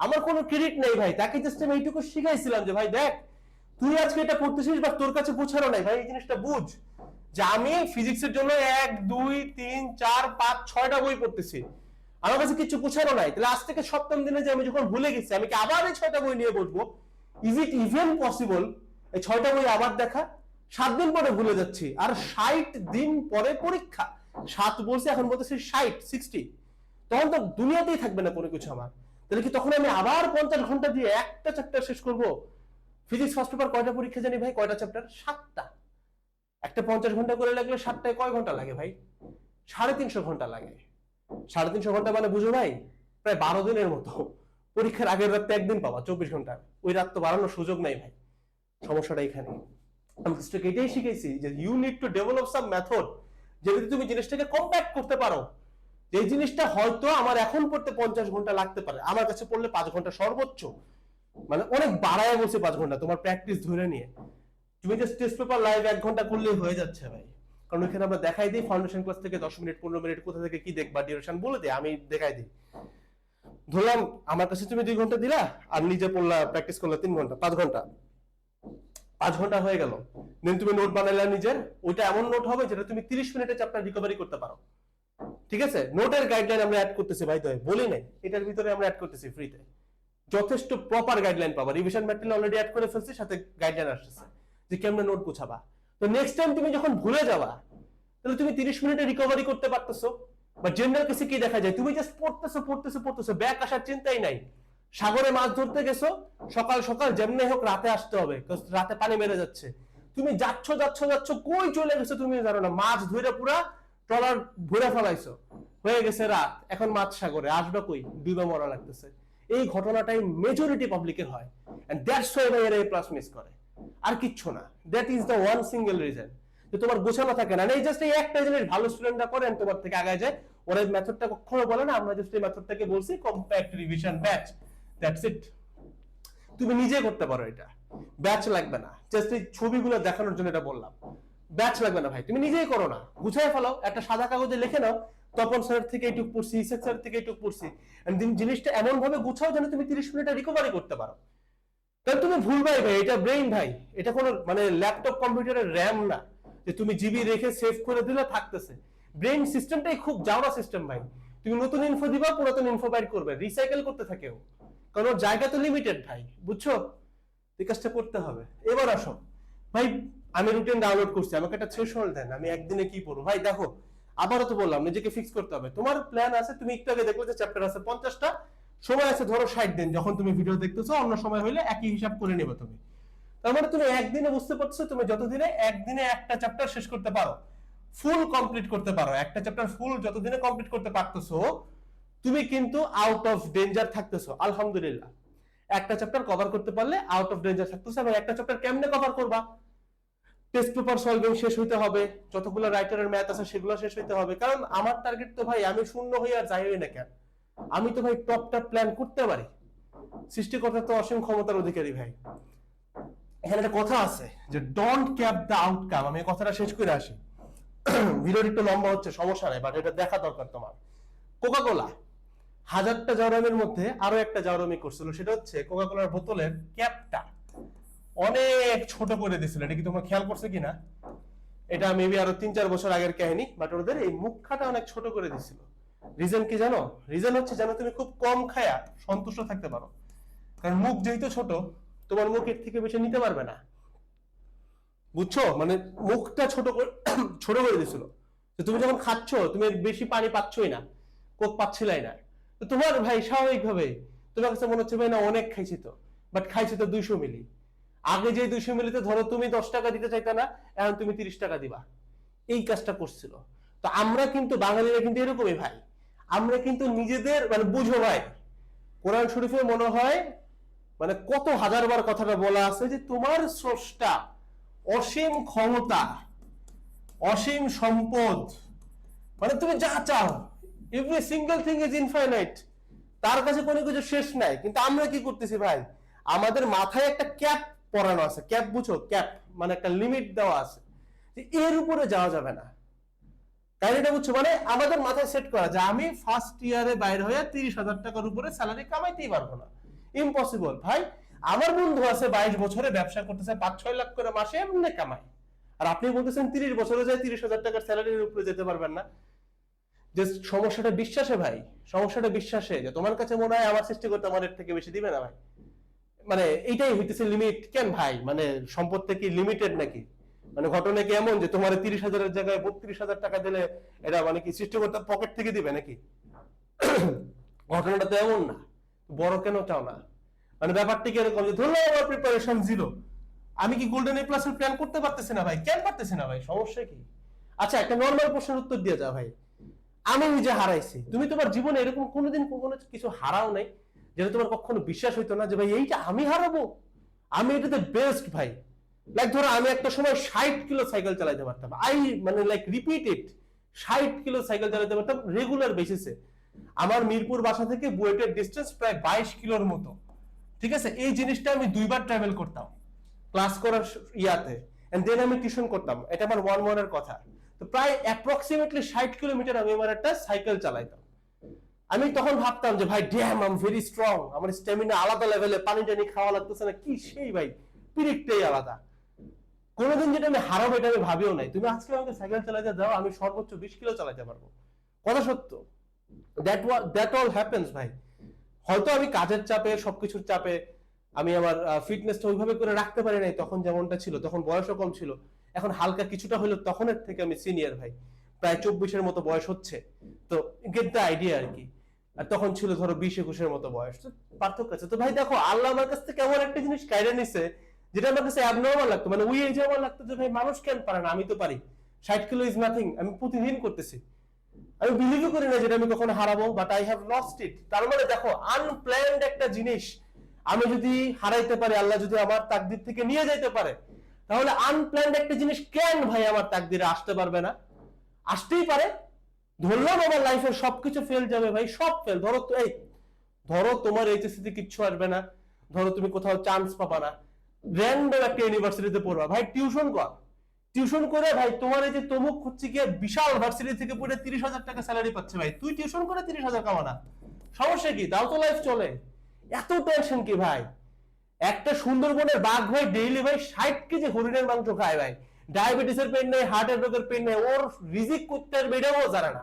আমার কোনো ক্রেডিট নেই ভাই। তাকে জাস্ট আমি এইটুকু শিখাইছিলাম যে ভাই দেখ, তুই আজকে এটা পড়তেছিস বা তোর কাছে বোঝানো নাই ভাই, এই জিনিসটা বুঝ যে আমি ফিজিক্সের জন্য 1 2 3 4 5 6টা বই পড়তেছি, আমার কাছে কিছু বোঝানো নাই। তাহলে আজ থেকে সপ্তম দিনে যে আমি যখন ভুলে গেছি, আমি কি আবার এই 6টা বই নিয়ে বসবো? ইজ ইট ইভেন পসিবল এই 6টা বই আবার দেখা? 7 দিন পরে ভুলে যাচ্ছি, আর 60 দিন পরে পরীক্ষা। 7 বলছে, এখন বলতেছি 60 তখন তো দুনিয়াতেই থাকবে না কোনো কিছু আমার। তাহলে কি তখন আমি আবার 50 ঘন্টা দিয়ে একটা চ্যাপ্টার শেষ করব? ফিজিক্স ফার্স্ট পেপার কয়টা পরীক্ষা জানি ভাই, কয়টা চ্যাপ্টার? 7টা। একটা 50 ঘন্টা করে লাগলে 7টায় কয় ঘন্টা লাগে ভাই? 350 ঘন্টা লাগে। 350 ঘন্টা মানে বুঝো ভাই, প্রায় 12 দিনের মতো। পরীক্ষার আগের রাতে একদিন পাবা 24 ঘন্টা, ওই রাত তো বাড়ানোর সুযোগ নাই ভাই। সমস্যাটা এখানে। আমি এটাই শিখেছি যে you need to develop some method, যেটাতে তুমি জিনিসটাকে কম্প্যাক্ট করতে পারো। যে জিনিসটা হয়তো আমার এখন পড়তে 50 ঘন্টা লাগতে পারে, আমার কাছে পড়লে 5 ঘন্টা সর্বোচ্চ, মানে অনেক বাড়ায় বলছে 5 ঘন্টা তোমার প্র্যাকটিস ধরে নিয়ে। তুমি যে টেস্ট পেপার লাইভ 1 ঘন্টা করলেই হয়ে যাচ্ছে ভাই, কারণ ওখানে আমরা দেখাই দিই ফাউন্ডেশন ক্লাস থেকে 10 মিনিট 15 মিনিট কোথা থেকে কি দেখবা, ডিউরেশন বলে দিই, আমি দেখাই দিই। ধরলাম আমার কাছে তুমি 2 ঘন্টা দিলা, আর নিজে পড়লা প্র্যাকটিস করলা 3 ঘন্টা, 5 ঘন্টা, 5 ঘন্টা হয়ে গেল। দেন তুমি নোট বানাইলা নিজের, ওইটা এমন নোট হবে যেটা তুমি 30 মিনিটে চ্যাপ্টার রিকভারি করতে পারো। ঠিক আছে, নোটের গাইডলাইন আমরা অ্যাড করতেছি ভাই, তো বলি নাই, এটার ভিতরে আমরা অ্যাড করতেছি ফ্রিতে। যথেষ্ট প্রপার গাইডলাইন পাবা, রিভিশন ম্যাটেরিয়াল অলরেডি অ্যাড করে ফেলছি, সাথে গাইডলাইন আসছে যে কেমনে নোট গুছাবা। তো নেক্সট টাইম তুমি যখন ভুলে যাবা, তাহলে তুমি 30 মিনিটে রিকভারি করতে পারতেছো। বা জেনারেল কেসে কি দেখা যায়, তুমি জাস্ট পড়তেছো, ব্যাক আসার চিন্তাই নাই। সাগরে মাছ ধরতে গেছো, সকাল সকাল যেমনি হোক রাতে আসতে হবে, রাতে পানি মেরে যাচ্ছে, তুমি যাচ্ছ কই চলে গেছো তুমি জানো না, মাছ ধরে পুরা ট্রলার ভরে ফেলাইছো, হয়ে গেছে রাত, এখন মাছ সাগরে আসবে কই, ডুবে মরা লাগতেছে। এই ঘটনাটাই মেজরিটি পাবলিকের হয়, এন্ড দ্যাটস হোয়াই এরা এ প্লাস মিস করে, আর কিচ্ছু না। That is the one single reason, যে তোমার গোছানো থাকে না। এই জাস্ট এই একটা জিনিস ভালো স্টুডেন্টরা করেন, তোমার থেকে আগায় যায়। ওরা এই মেথডটা কখনো বলে না, আমরা জাস্ট এই মেথডটাকে বলছি compact revision batch, that's it. তুমি নিজে করতে পারো এটা, ব্যাচ লাগবে না। জাস্ট এই ছবিগুলো দেখানোর জন্য এটা বললাম, ব্যাচ লাগবে না ভাই, তুমি নিজেই করো না, গুছায় ফেলাও, একটা সাদা কাগজে লিখে নাও, তপন স্যার থেকে এইটুকু পড়ছি, ইসেক স্যার থেকে এইটুকু পড়ছি, জিনিসটা এমন ভাবে গুছাও যেন তুমি 30 মিনিটে রিকভারি করতে পারো। তাহলে তুমি ভুলবাই ভাই, এটা ব্রেইন ভাই, এটা কোনো মানে ল্যাপটপ কম্পিউটারের র্যাম না যে তুমি জিবি রেখে সেভ করে দিলে থাকতেছে। ব্রেইন সিস্টেমটাই খুব জাওরা সিস্টেম ভাই। তুমি নতুন ইনফো দিবা, পুরাতন ইনফো বাইর করবে, রিসাইকেল করতে থাকেও, কারণ জায়গা তো লিমিটেড ভাই, বুঝছো? এই কাজটা করতে হবে। এবার আসো ভাই, আমি রুটিন ডাউনলোড করছি, আমাকে একটা থ্রেশহোল্ড দেন, আমি একদিনে কি পড়বো ভাই? দেখো, আবারও তো বললাম নিজেকে ফিক্স করতে হবে। তোমার প্ল্যান আছে, তুমি একটু আগে দেখলে যে চ্যাপ্টার আছে 50টা, সময় আছে ধরো 60 দিন, যখন তুমি ভিডিও দেখতেছো, অন্য সময় হইলে একই হিসাব করে নেবে তুমি। তার মানে তুমি একদিনে বুঝতে পারছো, তুমি যতদিনে একদিনে একটা চ্যাপ্টার শেষ করতে পারো, ফুল কমপ্লিট করতে পারো, একটা চ্যাপ্টার ফুল যতদিনে কমপ্লিট করতে পারতেছো, তুমি কিন্তু আউট অফ ডেঞ্জার থাকতেছো। আলহামদুলিল্লাহ, একটা চ্যাপ্টার কভার করতে পারলে আউট অফ ডেঞ্জার থাকতেছো। এবং একটা চ্যাপ্টার কেমনে কভার করবা? টেস্ট পেপার সলভিং শেষ হইতে হবে, যতগুলো রাইটারের ম্যাথ আছে সেগুলো শেষ হইতে হবে। কারণ আমার টার্গেট তো ভাই, আমি শূন্য হই আর যাই হই না কেন, আমি তো ভাই টপটা প্ল্যান করতে পারি। সৃষ্টিকর্তা তো অসীম ক্ষমতার অধিকারী ভাই। এখানে একটা কথা আছে যে ডোন্ট ক্যাপ দ্য আউটকাম। আমি এই কথাটা শেষ করে আসি, ভিডিওটা একটু লম্বা হচ্ছে, সমস্যা নাই, বাট এটা দেখা দরকার তোমার। কোকাকোলা 1000টা জাউরামির মধ্যে আরো একটা জাউরামি করছিল, সেটা হচ্ছে কোকাকোলার বোতলের ক্যাপটা অনেক ছোট করে দিছিল। এটা কি তোমরা খেয়াল করছো কিনা? এটা মেবি আরো 3-4 বছর আগের কাহিনী, বাট ওদের এই মুখখাটা অনেক ছোট করে দিছিল। রিজন কি জানো? রিজন হচ্ছে যেন তুমি খুব কম খায়া সন্তুষ্ট থাকতে পারো, কারণ মুখ যেহেতু ছোট, তোমার মুখ এর থেকে বেশি নিতে পারবে না, বুঝছো? মানে মুখটা ছোট করে দিছিল। তো তুমি যখন খাচ্ছ, তুমি বেশি পানি পাচ্ছই না, কোক পাচ্ছিলাই না। তো তোমার ভাই স্বাভাবিকভাবে তোমার কাছে মনে হচ্ছে ভাই না অনেক খাইছি তো, বাট খাইছি তো 200 মিলি। আগে যে 200 মিলিতে ধরো তুমি 10 টাকা দিতে চাইতে না, এখন তুমি 30 টাকা দিবা, এই কাজটা করছিল। তো আমরা কিন্তু বাঙালিরা কিন্তু এরকমই ভাই, আমরা কিন্তু নিজেদের মানে বুঝো ভাই, কোরআন শরীফে মনে হয় মানে কত হাজারবার কথাটা বলা আছে যে তোমার স্রষ্টা অসীম ক্ষমতা, অসীম সম্পদ, মানে তুমি যা চাও, every single thing is infinite, তার কাছে কোনো কিছু শেষ নাই। কিন্তু আমরা কি করতেছি ভাই, আমাদের মাথায় একটা ক্যাপ পরানো আছে, ক্যাপ বুঝো, ক্যাপ মানে একটা লিমিট দেওয়া আছে যে এর উপরে যাওয়া যাবে না। তাই এটা বুঝছো, মানে আমাদের মাথায় সেট করা যে আমি ফার্স্ট ইয়ারে বাইরে হয়ে 30,000 টাকার উপরে স্যালারি কামাইতেই পারবো না, ইম্পসিবল ভাই। আমার বন্ধু আছে 22 বছরে ব্যবসা করতেছে, 5-6 লাখ করে মাসে এমনি কামায়, আর আপনি বলতেছেন 30 বছরে যায় 30,000 টাকার স্যালারির উপরে যেতে পারবেন না। যে সমস্যাটা বিশ্বাসে ভাই, সমস্যাটা বিশ্বাসে, যে তোমার কাছে মনে হয় আমার সৃষ্টিকর্তা আমার থেকে বেশি দিবে না ভাই, মানে এইটাই হইতেছে লিমিট। কেন ভাই, মানে সম্পদ কি লিমিটেড নাকি? মানে ঘটনা কি এমন যে তোমার 30,000-এর জায়গায় 32,000 টাকা দিলে এটা মানে কি সৃষ্টিকর্তা পকেট থেকে দিবে নাকি? ঘটনাটা তো এমন না। বড় কেন চাও না? মানে ব্যাপারটা কি এরকম যে ধরো আমার প্রিপারেশন 0, আমি কি গোল্ডেন এ প্লাস এর প্ল্যান করতে পারতেছি না ভাই? কেন পারতেছি না ভাই, সমস্যা কি? আচ্ছা একটা নরমাল প্রশ্নের উত্তর দিয়ে যাও ভাই। আমি নিজে হারাইছি, তুমি তোমার জীবনে এরকম কোনোদিন কোনো কিছু হারাও নাই যেটা তোমার কখনো বিশ্বাস হইতো না যে ভাই এইটা আমি হারাবো, আমি এটাতে বেস্ট ভাই। লাইক ধরো আমি একটা সময় 60 কিলো সাইকেল চালাইতে পারতাম, মানে লাইক রিপিটেড 60 কিলো সাইকেল চালাইতে পারতাম রেগুলার বেসিসে। আমার মিরপুর বাসা থেকে বুয়েটের ডিস্টেন্স প্রায় 22 কিলোর মতো, ঠিক আছে? এই জিনিসটা আমি 2 বার ট্রাভেল করতাম ক্লাস করার ইয়াতে, এন্ড দেন আমি টিউশন করতাম, এটা আমার 1 মানের কথা। তো প্রায় অ্যাপ্রক্সিমেটলি 60 কিলোমিটার আমি আমার একটা সাইকেল চালাইতাম। আমি তখন ভাবতাম যে ভাই damn I am very strong, আমার স্ট্যামিনা আলাদা লেভেলে, পানি টানি খাওয়া লাগতেছে না, কি সেই ভাই পিরিকটাই আলাদা। কোনোদিন যেটা আমি হারাবো এটা আমি ভাবিও নাই। তুমি আজকে আমাকে সাইকেল চালাতে দাও, আমি সর্বোচ্চ 20 কিলো চালাতে পারবো, কথা সত্য। দ্যাট অল হ্যাপেন্স ভাই। হয়তো আমি কাজের চাপে সবকিছুর চাপে আমি আমার ফিটনেসটা ওইভাবে করে রাখতে পারি নাই তখন, যেমনটা ছিল তখন বয়সও কম ছিল। এখন হালকা কিছুটা হলো, তখনের থেকে আমি সিনিয়র ভাই, প্রায় 24-এর মতো বয়স হচ্ছে, তো গেট দ্য আইডিয়া আর কি। আর তখন ছিল ধরো 20-21-এর মতো বয়স, তো পার্থক্য আছে। তো ভাই দেখো আল্লাহ আমার কাছ থেকে এমন একটা জিনিস কাইরা নিছে যেটা আমার কাছে অ্যাবনর্মাল লাগতো, মানে ওই এজে আমার লাগতো যে ভাই মানুষ কেন পারে না, আমি তো পারি। 60 কিলো ইজ নাথিং, আমি প্রতিদিন করতেছি। আমি বিলিভই করি না যেটা আমি কখনো হারাবো, but I have lost it. তার মানে দেখো আনপ্ল্যান্ড একটা জিনিস আমি যদি হারাইতে পারি, আল্লাহ যদি আমার তাকদির থেকে নিয়ে যাইতে পারে, তাহলে আনপ্ল্যান্ড একটা জিনিস কেন ভাই আমার তাকদিরে আসতে পারবে না? আসতেই পারে। ধরলাম আমার লাইফের সবকিছু ফেল যাবে ভাই, সব ফেল। ধরো তো এই ধরো তোমার এইচএসসি তে কিচ্ছু আসবে না, ধরো তুমি কোথাও চান্স পাবা না, র্যান্ডম একটা ইউনিভার্সিটিতে পড়বা, ভাই টিউশন কর। টিউশন করে ভাই তোমার এই যে তমুক হচ্ছে গিয়ে বিশাল ভার্সিটি থেকে পড়ে 30,000 টাকা স্যালারি পাচ্ছে, ভাই তুই টিউশন করে 30,000 কামানা, সমস্যা কি? তাও তো লাইফ চলে। এত টেনশন কি ভাই? একটা সুন্দরবনের বাঘ ভাই ডেইলি ভাই 60 কেজি হরিণের মাংস খায় ভাই, ডায়াবেটিসের পেন নেই, হার্টের রোগের পেন নেই, ওর রিজিক করতে আর বেড়াও জানে না,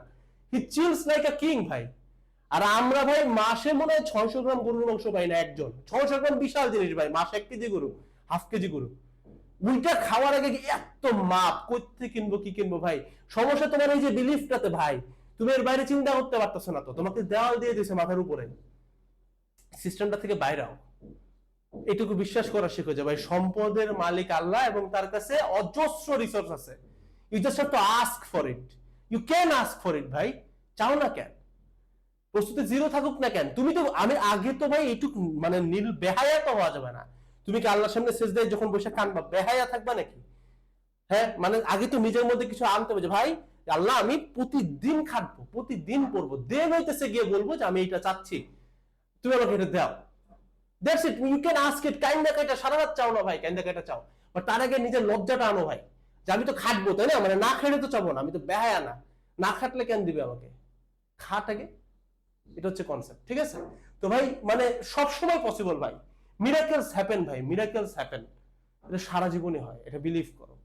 হি চিলস লাইক আ কিং ভাই। আর আমরা ভাই মাসে মনে হয় 600 গ্রাম গরুর মাংস পাই না একজন। 600 গ্রাম বিশাল জিনিস ভাই, মাসে 1 কেজি গরু, হাফ কেজি গরু, ওইটা খাওয়ার আগে এত মাপ করতে কিনবো কি কিনবো ভাই। সমস্যা তোমার এই যে বিলিফটাতে ভাই, তুমি এর বাইরে চিন্তা করতে পারতেছো না, তো তোমাকে দেওয়াল দিয়ে দিয়েছে মাথার উপরে, সিস্টেমটা থেকে বাইরে আও। এটুকু বিশ্বাস করা শিখো যে ভাই সম্পদের মালিক আল্লাহ এবং তার কাছে অজস্র রিসোর্স আছে, you just have to ask for it. You can ask for it ভাই, চাও না কেন? প্রস্তুতি 0 থাকুক না কেন? তুমি তো আমি আগে তো ভাই এইটুকু মানে নীল বেহায়া তো হওয়া যাবে না। তুমি কি আল্লাহর সামনে সেজদায় যখন বসে কানবা বেহায়া থাকবা নাকি? হ্যাঁ, মানে আগে তো নিজের মধ্যে কিছু আনতে হবে যে ভাই আল্লাহ আমি প্রতিদিন খাটবো, প্রতিদিন পড়বো, দেন হইতেছে গিয়ে বলবো যে আমি এটা চাচ্ছি, তুমি আমাকে এটা দাও। That's it, you can ask it. Kinda কাইটা সারা রাত চাও না ভাই, কাইন্ডা কাইটা চাও, বাট তার আগে নিজের লজ্জাটা আনো ভাই, যে আমি তো খাটবো, তাই না? মানে না খেলে তো চাবো না, আমি তো বেহায়া না, না খাটলে কেন দিবে আমাকে? খাট আগে, এটা হচ্ছে কনসেপ্ট, ঠিক আছে? তো ভাই মানে সব সময় পসিবল ভাই, মিরাকেলস হ্যাপেন ভাই, মিরাকেলস হ্যাপেন, এটা সারা জীবনে হয়, এটা বিলিভ করো।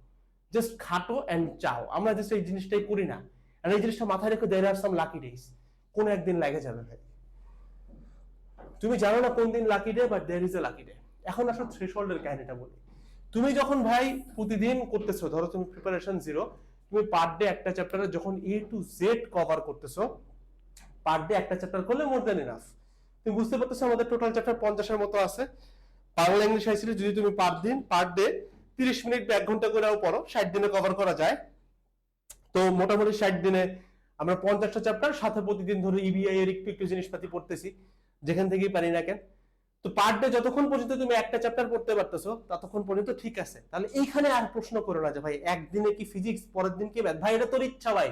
জাস্ট খাটো এন্ড চাও। আমরা জাস্ট এই জিনিসটাই করি না, আর এই জিনিসটা মাথায় রেখে দেয়ার আর সাম লাকি ডেজ, কোন একদিন লাগে যাবে ভাই। তুমি জানো না কোন দিন lucky day, but there is a lucky day. এখন আসলে থ্রেশহোল্ডের কাহিনীটা বলি। তুমি যখন ভাই প্রতিদিন করতেছো, ধরো তুমি প্রিপারেশন 0, তুমি পার ডে একটা চ্যাপ্টারে যখন A to Z কভার করতেছো, পার ডে একটা চ্যাপ্টার করলে মোর দ্যান এনাফ। তুমি বুঝতে পারতেছো আমাদের টোটাল চ্যাপ্টার 50-এর মতো আছে। বাংলা ইংলিশ আইসিটি যদি তুমি পার ডে 30 মিনিট বা 1 ঘন্টা করেও পড়ো, 60 দিনে কভার করা যায়। তো মোটামুটি 60 দিনে আমরা 50টা চ্যাপ্টার, সাথে প্রতিদিন ধরো ইবিআই এর একটু একটু জিনিসপাতি পড়তেছি, যেখান থেকেই পারি না কেন। তো পার ডে যতক্ষণ পর্যন্ত তুমি একটা চ্যাপ্টার পড়তে পারতেছো ততক্ষণ পর্যন্ত ঠিক আছে। তাহলে এইখানে আর প্রশ্ন করো না যে ভাই একদিনে কি ফিজিক্স, পরের দিন কি ম্যাথ, ভাই এটা তোর ইচ্ছা ভাই।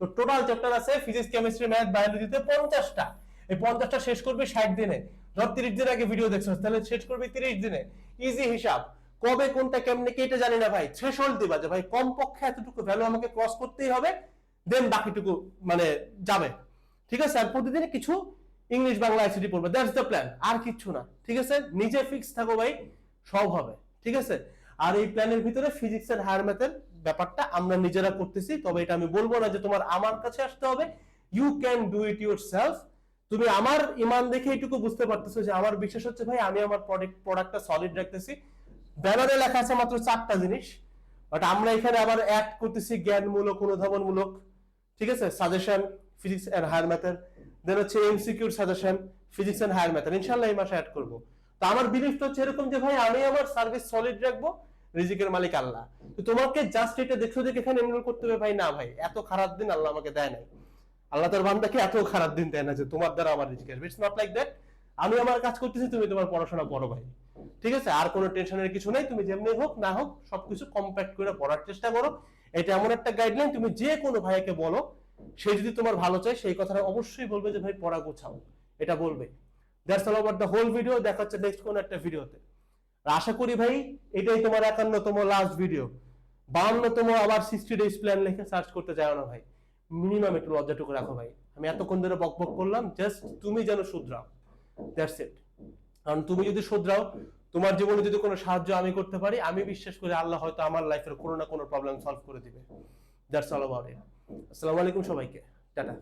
তো টোটাল চ্যাপ্টার আছে ফিজিক্স, কেমিস্ট্রি, ম্যাথ, বায়োলজিতে 50টা। এই 50টা শেষ করবি 60 দিনে। ধর 30 দিন আগে ভিডিও দেখছো, তাহলে শেষ করবি 30 দিনে। ইজি হিসাব। কবে কোনটা কেমনে কি এটা জানি না ভাই, থ্রেশহোল্ড দিবা যে ভাই কমপক্ষে এতটুকু ভ্যালু আমাকে ক্রস করতেই হবে, দেন বাকিটুকু মানে যাবে, ঠিক আছে? আর প্রতিদিন কিছু ইংলিশ বাংলা আইসিটি পড়বে, দ্যাটস দ্য প্ল্যান, আর কিচ্ছু না। ঠিক আছে, নিজে ফিক্স থাকো ভাই, সব হবে। ঠিক আছে, আর এই প্ল্যানের ভিতরে ফিজিক্স এন্ড হায়ার ম্যাথের ব্যাপারটা আমরা নিজেরা করতেছি, তবে এটা আমি বলবো না যে তোমার আমার কাছে আসতে হবে, you can do it yourself. তুমি আমার ইমান দেখে এইটুকু বুঝতে পারতেছো যে আমার বিশ্বাস হচ্ছে ভাই আমি আমার প্রোডাক্টটা সলিড রাখতেছি। ব্যানারে লেখা আছে মাত্র 4টা জিনিস, বাট আমরা এখানে আবার অ্যাড করতেছি জ্ঞানমূলক, অনুধাবনমূলক, ঠিক আছে, সাজেশন ফিজিক্স এন্ড হায়ার ম্যাথের, দেন হচ্ছে এমসিকিউর সাজেশন ফিজিক্স এন্ড হায়ার ম্যাথের, ইনশাআল্লাহ এই মাসে অ্যাড করব। তো আমার বিলিফটা হচ্ছে এরকম যে ভাই আমি আমার সার্ভিস সলিড রাখবো, রিজিকের মালিক আল্লাহ। তো তোমাকে জাস্ট এটা দেখছো যে এখানে এনরোল করতে হবে, ভাই না ভাই, এত খারাপ দিন আল্লাহ আমাকে দেয় নাই। আল্লাহ তার বান্দাকে এত খারাপ দিন দেয় না যে তোমার দ্বারা আমার রিজিক আসবে। It's not like that. আমি আমার কাজ করতেছি, তুমি তোমার পড়াশোনা পড়ো ভাই। ঠিক আছে, আর কোনো টেনশনের কিছু নাই। তুমি যেমনি হোক না হোক সবকিছু কম্প্যাক্ট করে পড়ার চেষ্টা করো। এটা এমন একটা গাইডলাইন, তুমি যে কোনো ভাইকে বলো, সে যদি তোমার ভালো চায় সেই কথাটা অবশ্যই বলবে যে ভাই পড়া গোছাও, এটা বলবে। That's all about the whole video. দেখা হচ্ছে নেক্সট কোন একটা ভিডিওতে। আশা করি ভাই এটাই তোমার 51তম লাস্ট ভিডিও। 52তম আবার 60 ডেজ প্ল্যান লিখে সার্চ করতে যাও না ভাই, মিনিমাম একটু লজ্জাটুকু রাখো ভাই। আমি এতক্ষণ ধরে বক বক করলাম, জাস্ট তুমি যেন শুধরাও, দ্যাটস ইট। কারণ তুমি যদি শুধরাও, তোমার জীবনে যদি কোনো সাহায্য আমি করতে পারি, আমি বিশ্বাস করি আল্লাহ হয়তো আমার লাইফের কোনো না কোনো প্রবলেম সলভ করে দিবে। That's all about it. আসসালামু আলাইকুম সবাইকে, টাটা।